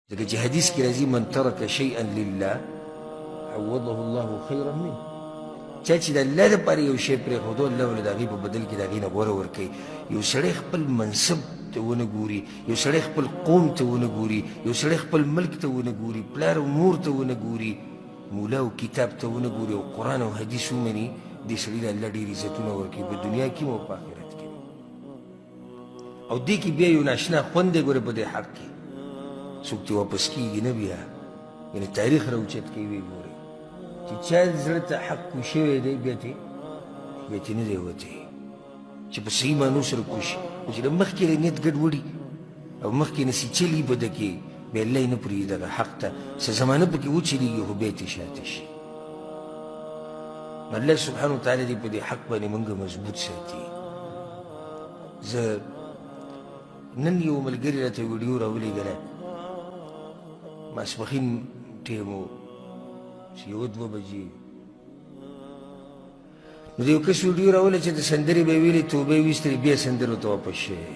ځکه چې حدیث کې راځي من ترک شیئا لله عوضه الله خیرا منه. چا چې د الله دپاره یو شی پرېښودو الله ولې د هغې په بدل کې د هغې نه غوره ورکوي. یو سړی خپل منصب ته ونه ګوري، یو سړی خپل قوم ته ونه ګوري، یو سړی خپل ملک ته ونه ګوري، پلار او مور ته ونه ګوري، مولا او کتاب ته ونه ګوري او قرآن او حدیث ومني، دې سړي له الله ډېر عزتونه ورکوي په دنیا کې او په آخرت کې. او دې کې بیا یو ناشنا خوند دی ګوره په دې حق کې، څوک ترې واپس کېږي نه بیا، یعنې تاریخ راوچت کوي ویې ګورئ چې چا زړه ته حق کوږ شوی دی بیا ترې نه دی وتی چې په صحیح معنو سره کوږ شي. خو چې د مخکې نیت ګډوډي او مخکې نه چلي په ده کې بیا الله یې نه پرېږدي دغه حق ته څه زمانه پکې وچلېږي خو بیا ترې شاته شي. الله سبحانه وتعالی دې په دې حق باندې موږ مضبوط ساتي. زه نن یو ملګري راته ویډیو راولېږله، ماسپښین ټیم و چې یوه دوه بجې، نو د یو کس ویډیو راوله چې د سندرې به یې ویلې توبه یې ویستلې بیا سندرو ته واپس شوی.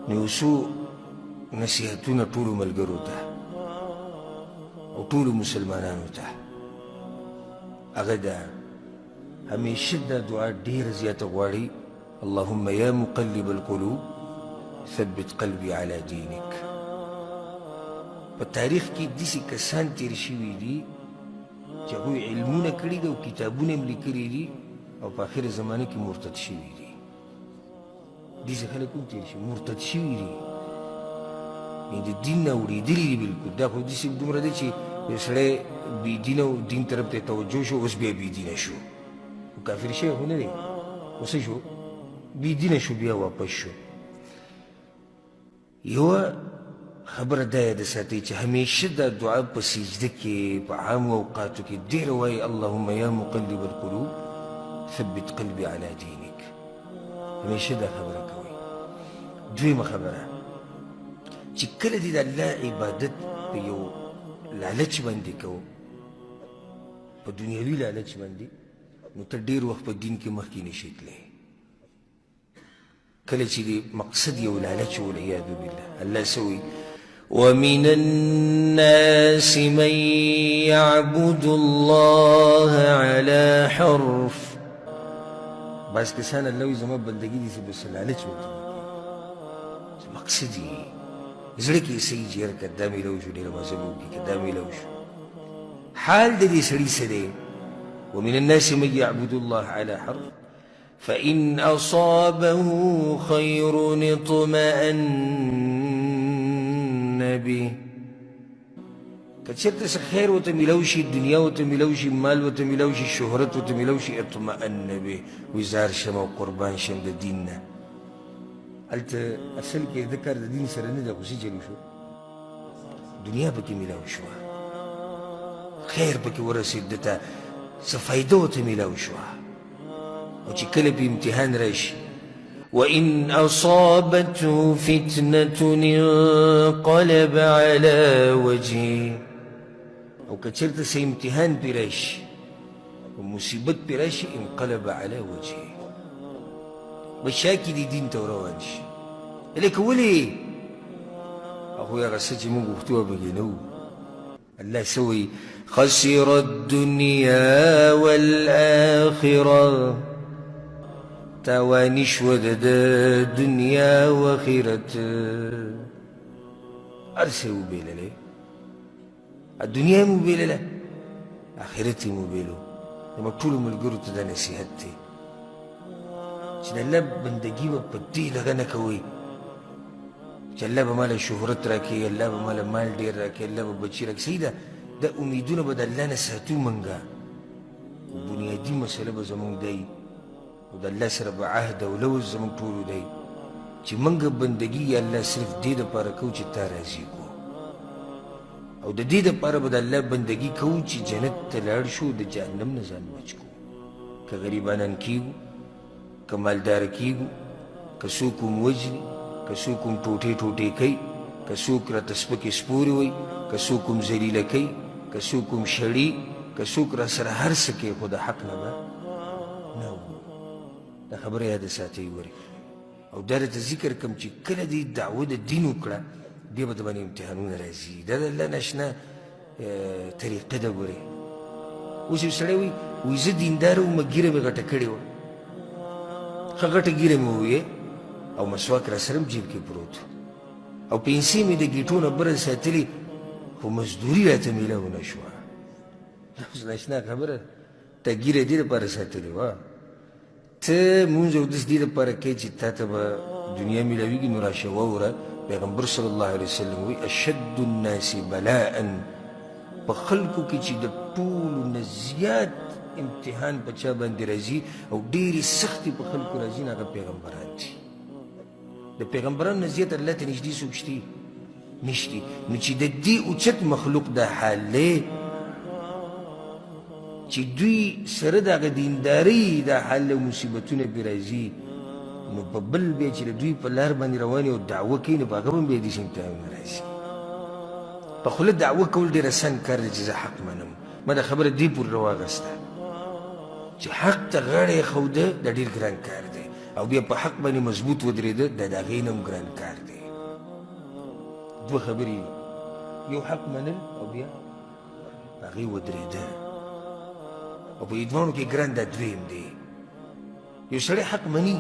نو یو څو نصیحتونه ټولو ملګرو ته او ټولو مسلمانانو ته، هغه ده همیشه دا دعا ډېره زیاته غواړي، اللهم یا مقلب القلوب ثبت قلبي على دينك. په تاریخ کې داسې کسان تېر شوي دي چې هغوی علمونه کړي دي او کتابونه یې لیکلي دي او په آخر زمانه کې مرتد شوي دي. داسې خلک هم تېر شوي مرتد شوي دي، یعنې د دین نه اورېدلي دي بلکل. دا خو داسې دومره دی چې یو سړی بېدینه او دین طرف ته توجه شو، اوس بیا بېدینه شو، خو کافر شوی خو نه دی، اوس څه شو؟ بېدینه شو، بیا واپس شو. یوه خبره دا یاده ساتئ چې همیشه دا دعا په سجده کې په عامو اوقاتو کې ډېره وایي، اللهم یا مقلب القلوب ثبت قلبي على دينك. همیشه دا خبره کوئ. دویمه خبره چې کله دې د الله عبادت په یو لالچ باندې کوو، په دنیوي لالچ باندې، نو ته ډېر وخت په دین کې مخکې نشي تللی. کله چې دې مقصد یو لالچ والعیاذ بالله، الله څه وایي؟ ومن الناس من يعبد الله على حرف. بعض کسان الله وایي زما بندګي دي چې بس لالچ ورته وکړي، مقصد یې زړه کې صحیح چې یاره که دا میله وشو ډېره مزه به وکړي، که دا میله وشو. حال د دې سړي څه دی؟ ومن الناس من يعبد الله على حرف فإن أصابه خير اطمأن به. که چېرته څه خیر ورته میلاو شي، دنیا ورته میلاو شي، مال ورته میلاو شي، شهرت ورته میلاو شي، اطمأن به، وزار شم او قربان شم د دین نه. هلته اصل کې د کار د دین سره نه ده، خو څه چلو شو؟ دنیا پکې میلاو شوه، خیر پکې ورسېد، ده ته څه فایده ورته میلاو شوه. او چې کله په امتحان راشي، وإن أصابته فتنة انقلب على وجهه. او که چېرته څه امتحان پرې راشي او مصیبت پرې راشي، انقلب على وجهه، به شا کې دې دین ته روان شي. لکه ولې؟ هغوی هغه څه چې موږ غوښتو هغه نه وو. الله څه وایي؟ خسر الدنيا والآخرة. تاواني شوه د دنیا و آخرت، هر څه یې وبېللی، دنیا یې وبېلله، آخرت یې وبېلو. زموږ ټولو ملګرو ته دا نصیحت دی چې د الله بندګي به په دې لږه نه کوئ چې الله به ماله شهرت راکړي، الله به ماله مال ډېر راکړي، الله به بچي راکړي. صحیح ده، دا امیدونه به د الله نه ساتو موږ، بنیادي مسله به زموږ دی او د الله سره به عهد او لوز زموږ ټولو دی چې موږ بندګي یا الله صرف دې دپاره کوو چې تا راضي کړو، او د دې دپاره به د الله بندګي کوو چې جنت ته لاړ شو، د جهنم نه ځان بچ کړو. که غریبانان کېږو، که مالداره کېږو، که څوک هم وژني، که څوک هم ټوټې ټوټې کوي، که څوک راته سپکې سپورې وایي، که څوک هم ذلیله کوي، که څوک هم شړي، که څوک را سره هر څه کوي، خو د حق نه به نه وو. دا خبره یاد ساتئ. ورې او دا درته ذکر کم چې کله دې دعوه د دین وکړه بیا به د باندې امتحانونه راځي دا د الله ناشنا طریقه ده ګورې اوس یو سړی وایي زه دیندار وم ږیره مې غټه کړې وه ښه غټه ږیره مې وویې او مسواک را سره جیب کې پروت او پیسې مې د ګیټو نه بره ساتلې خو مزدوري راته میلاو نه شوه اوس ناشنا خبره تا ږیره دې دپاره ساتلې وه ته مونځ اودس دې دپاره کوې چې تا ته به دنیا میلاویږي نو راشه واوره پیغمبر صلی الله علیه وسلم وی اشد الناس بلاء په خلکو کې چې د ټولو نه زیات امتحان په چا باندې راځي او ډېرې سختې په خلکو راځي نو هغه پیغمبران دي د پیغمبرانو نه زیات الله ته نږدې څوک شته نشته نو چې د دې اوچت مخلوق دا حال دی چې دوی سره د هغه دیندارۍ دا حال له مصیبتونه پرې راځي نو په بل بیا چې د دوی په لار باندې روان او دعوه کوي نو په هغه هم بیا داسې امتحانونه راځي په خوله دعوه کول ډېر اسان کار دی چې زه حق منم ما دا خبره دې پورې راواغسته چې حق ته غاړه ایښوده دا ډېر ګران کار دی او بیا په حق باندې مضبوط ودرېده دا د هغې نه هم ګران کار دی دوه خبرې یو حق منل او بیا هغې ودرېده او په دواړو کې ګران دا دویم دی یو سړی حق مني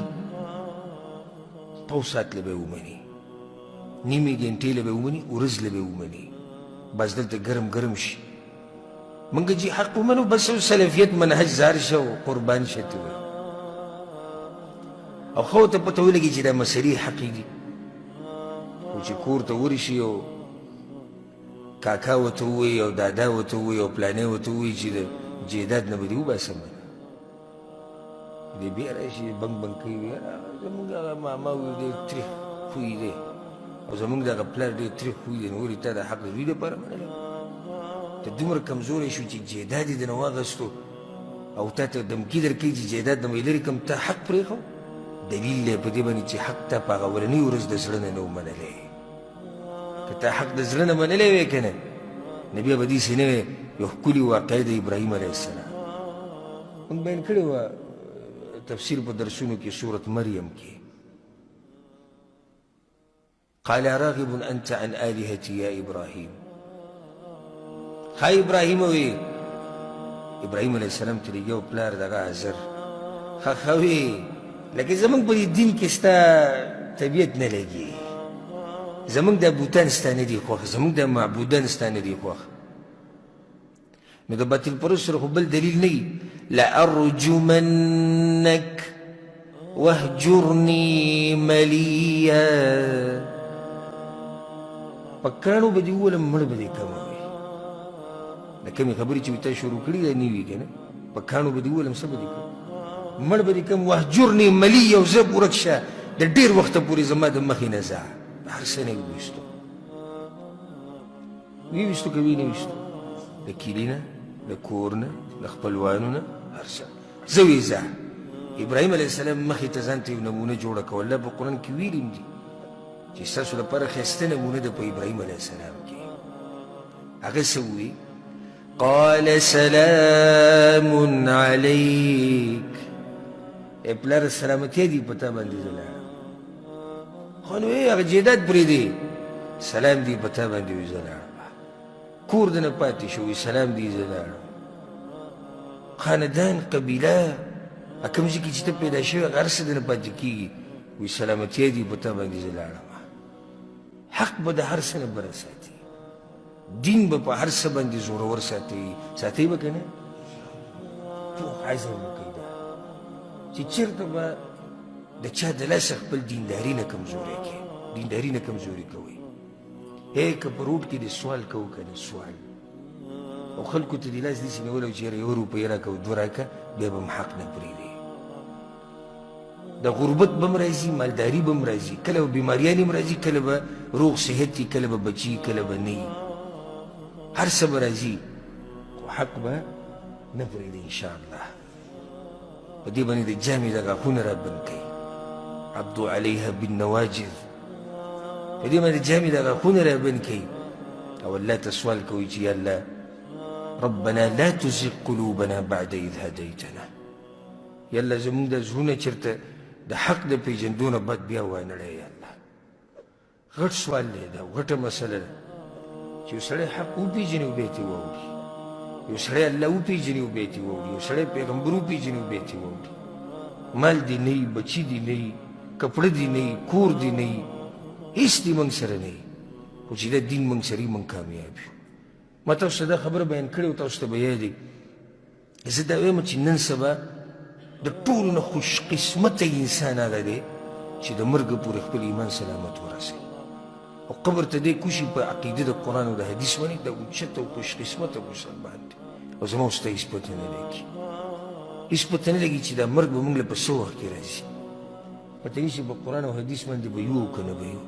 پاو ساعت له به یې ومني نیمې ګنټې له به یې ومني ورځ له به یې ومني بس دلته ګرم ګرم شي موږ چې حق ومنو بس سلفیت منهج زار شه او قربان شه ته وایي او خو ته پته ولګي چې دا مسلې حقې دي خو چې کور ته ورشي او کاکا ورته ووایي او دادا ورته ووایي او پلانی ورته ووایي چې د جیداد نه به دې وباسم دې بیا راشي بنګ بنګ کوي زموږ هغه ماما وي ډېر تریخ خوی دی او زموږ دغه پلار ډېر تریخ خوی دی نو ولې تا دا حق د دوی دپاره منلی ته دومره کمزوری شو چې جیداد یې دنه واخیستو او تا ته دمکي درکوي چې جیداد نه به یې لرې کړم تا حق پرېښو دلیل دی په دې باندې چې حق تا په هغه اولنۍ ورځ د زړه نه و منلی که تا حق د زړه نه منلی وی که نه نو بیا به داسې نه وی یو ښکلې واقعه د ابراهیم علیه السلام موږ بیان کړې وه تفسیر په درسونو کې سورت مریم کې قال راغب انت عن آلهتي یا ابراهیم های ابراهیم وی ابراهیم علیه السلام ته یو پلار دغه حاضر ښه وی لکه زمونږ په دې دین کې ستا طبیعت نه لګي زمونږ د بوتان ستا نه دي خوښ زمونږ د معبودان ستا نه دي خوښ نو د باطل پرست سره خو بل دلیل نه وي لأرجمنک واهجرني ملیا په کاڼو به دې وولم مړ به دې کموي د کمې خبرې چې تا شروع کړي دا نه وي که نه په کاڼو به دې وولم څه به دې کوم مړ به دې کم واهجرني ملیا او زه ورک شه د ډېر وخته پورې زما د مخې نه ځه هر څه نه یې وویستو ویې ویستو که ویې نه ویستو د کلي نه د کور نه د خپلوانو نه هر څه زه ویې ځه ابراهیم علیه السلام مخې ته ځان ته یو نمونه جوړه کړه الله په قرآن کې ویلي دي چې ستاسو لپاره ښایسته نمونه ده په ابراهیم علیه السلام کې هغه څه ووایي قال سلام علیک ای پلار سلامتیا دي په تا باندې زه لاړم خو نو هغه جیداد پرېږدې سلام دي په تا باندې وي زه لاړم کور د نه پاتې شو وي سلام دي زه لاړم خاندان قبیله کوم ځای کې چې ته پیدا شوی هغه هر څه د نه پاتې کېږي وایي سلامتیا دي په تا باندې زه لاړم حق به د هر څه نه بره ساتي دین به په هر څه باندې زورور ساتي ساتي به که نه پوه عزم وکړئ دا چې چېرته به د چا د لاسه خپل دینداري نه کمزوری کړي دینداري نه کمزوري کوئ که په روډ کې د سوال کوو که نه سوال او خلکو ته دې لاس داسې نیولی و چې یاره 1 روپۍ راکړه او 2 راکړه بیا به هم حق نه پرېږدي د غربت به هم راځي مالداري به هم راځي کله به بیماریانې هم راځي کله به روغ صحت وي کله به بچي کله به نه وي هر څه به راځي خو حق به نه پرېږدي انشاءالله په دې باندې د جامې د غاښونه را بند کوي عبدو علیها بالنواجذ په دې باندې جامې د غاښونه را بند کوي او الله ته سوال کوي چې یا الله ربنا لا تزغ قلوبنا بعد إذ هديتنا یا الله زمونږ د زړونه چېرته د حق د پیژندو نه بد بیا وای نړۍ یا الله غټ سوال دی دا غټه مسله ده چې یو سړی حق وپېژني او بیا یې واوړي یو سړی الله وپېژني او بیا یې واوړي یو سړی پیغمبر وپېژني او بیا یې واوړي مال دې نه وي بچي دې نه وي کپړه دې نه وي کور دې نه وي هېڅ دې موږ سره نه وي خو چې دا دین موږ سره وي موږ کامیاب یو ما تاسو ته دا خبره بیان کړې وه تاسو ته به یاد وي زه دا وایم چې نن سبا د ټولو نه خوش قسمته انسان هغه دی چې د مرګه پورې خپل ایمان سلامت ورسوي او قبر ته دې کوشي په عقیده د قرآن او د حدیث باندې د اوچت او خوش قسمته مسلمان دی او زما اوس ته هېڅ پته نه لګي هېڅ پته نه لګي چې دا مرګ به موږ له په څه وخت کې راځي پته نشي په قرآن او حدیث باندې به یو که نه به یو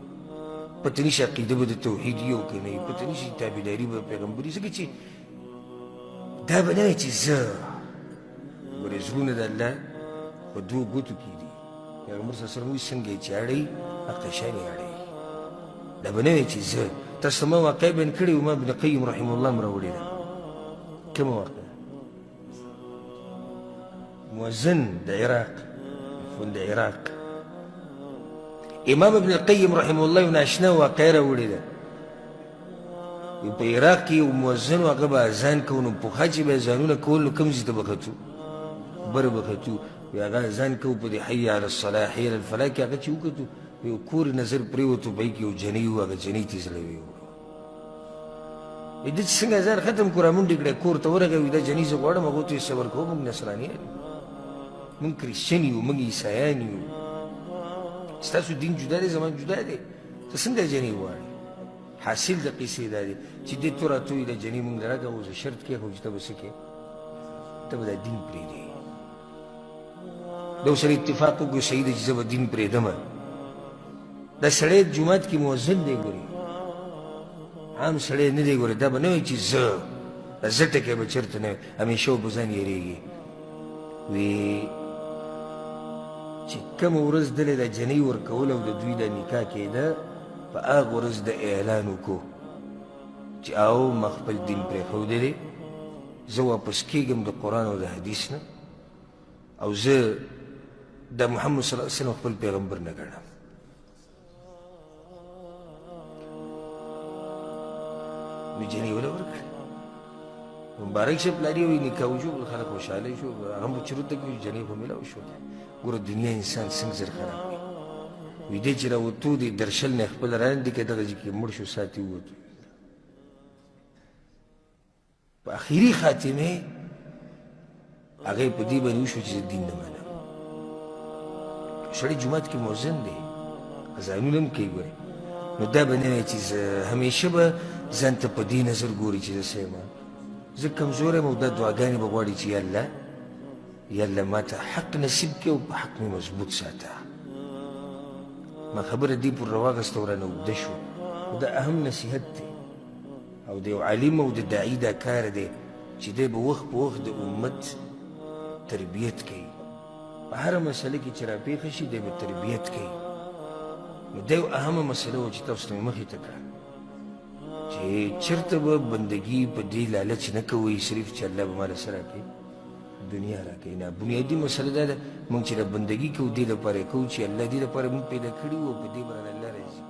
پته نشي عقیده به د توحید یو که نه وي پته نشي تابعداري به پیغمبري ځکه چې دا به نه وي چې زه ګورې زړونه د الله په دوو ګوتو کې دي پیغمبر صلی الله علیه وسلم وایي څنګه یې چې اړوي هغه شان یې اړوي دا به نه وي چې زه تاسو ته ما واقع بیان کړې وه ما ابن قیم رحمه الله م راوړې ده کومه واقع مؤذن د عراق د عراق امام ابن القیم رحمه الله یو ناشنا واقع راوړې ده په عراق کې یو مؤذن و هغه به اذان کو نو پخوا چې به اذانونه کول نو کوم ځای ته به ختو بره به ختو وی هغه اذان کو په دې حي علی الصلاح حي علی الفلاح کې هغه چې وکتو یو کور نظر پرېوتو په کې یو جنۍ و هغه جنۍ ته زړه ویوړو دې چې څنګه اذان ختم کړه منډې کړې کور ته ورغی دا جنۍ زه غواړم هغو ته یې صبر کوو موږ نصرانیان یو موږ کریسچن یو موږ عیسایان یو ستاسو دین جدا دی زما جدا دی ته څنګه جنۍ غواړې حاصل د قصې دا دی چې دې تو راته وایي دا جنۍ موږ له راکړه اوس شرط کېښود چې ته به څه کوې ته به دا دین پرېږدې دا سره اتفاق وکړو صحیح دی چې زه به دین پرېږدم دا سړی جومات کې مؤذن دی ګورې عام سړی نه دی ګورې دا به نه وایي چې زه دا زه ټکی به چېرته نه وي همیشه به ځان یېرېږي وی چې کومه ورځ دلې دا جنۍ ورکول او د دوی دا نکاح کېده په هغه ورځ د اعلان وکړو چې او ما خپل دین پرېښودی دی زه واپس کېږم د قرآن او د حدیث نه او زه د محمد صلی الله علیه وسلم خپل پیغمبر نه ګڼم نو جنۍ وله ورکړه مبارک شه پلاري وایي نکاح وشو خلک خوشحاله شو هغه هم چرته کې جنۍ خو میلاو شو ګوره دنیا انسان څنګه زر خراب کوي وی دی چې راوتو دی درشل نه خپل راندې کې دغه ځای کې مړ شو ساتي ووتو په اخري خاتمې هغه په دې باندې وشو چې دین نه منم سړی جومات کې مؤذن دی اذانونه هم کوي ګورې نو دا به نه وي چې زه همیشه به ځان ته په دې نظر ګوري چې زه څه یم زه کمزوری یم او دا دعاګانې به غواړي چې یا الله ما ته حق نصیب کړي او په حق مې مضبوط ساته ما خبره دې پر راواغسته او رانه اوږده شو دا اهم نصیحت دی او د یو عالم او د داعي دا کار دی چې دی به وخت په وخت د امت تربیت کوي په هره مسله کې چې راپېښه شي دی به تربیت کوي نو دا یو اهمه مسله وه چې تاسو ته مې مخې ته کړه چې چېرته به بندګي په دې لالچ نه کوئ صرف چې الله به ماله څه راکوي دنیا راکوي نه بنیادي مسله دا ده موږ چې بندګي کوو دې لپاره کوو چې الله دې لپاره موږ پیدا کړي وو په دې باندې الله راځي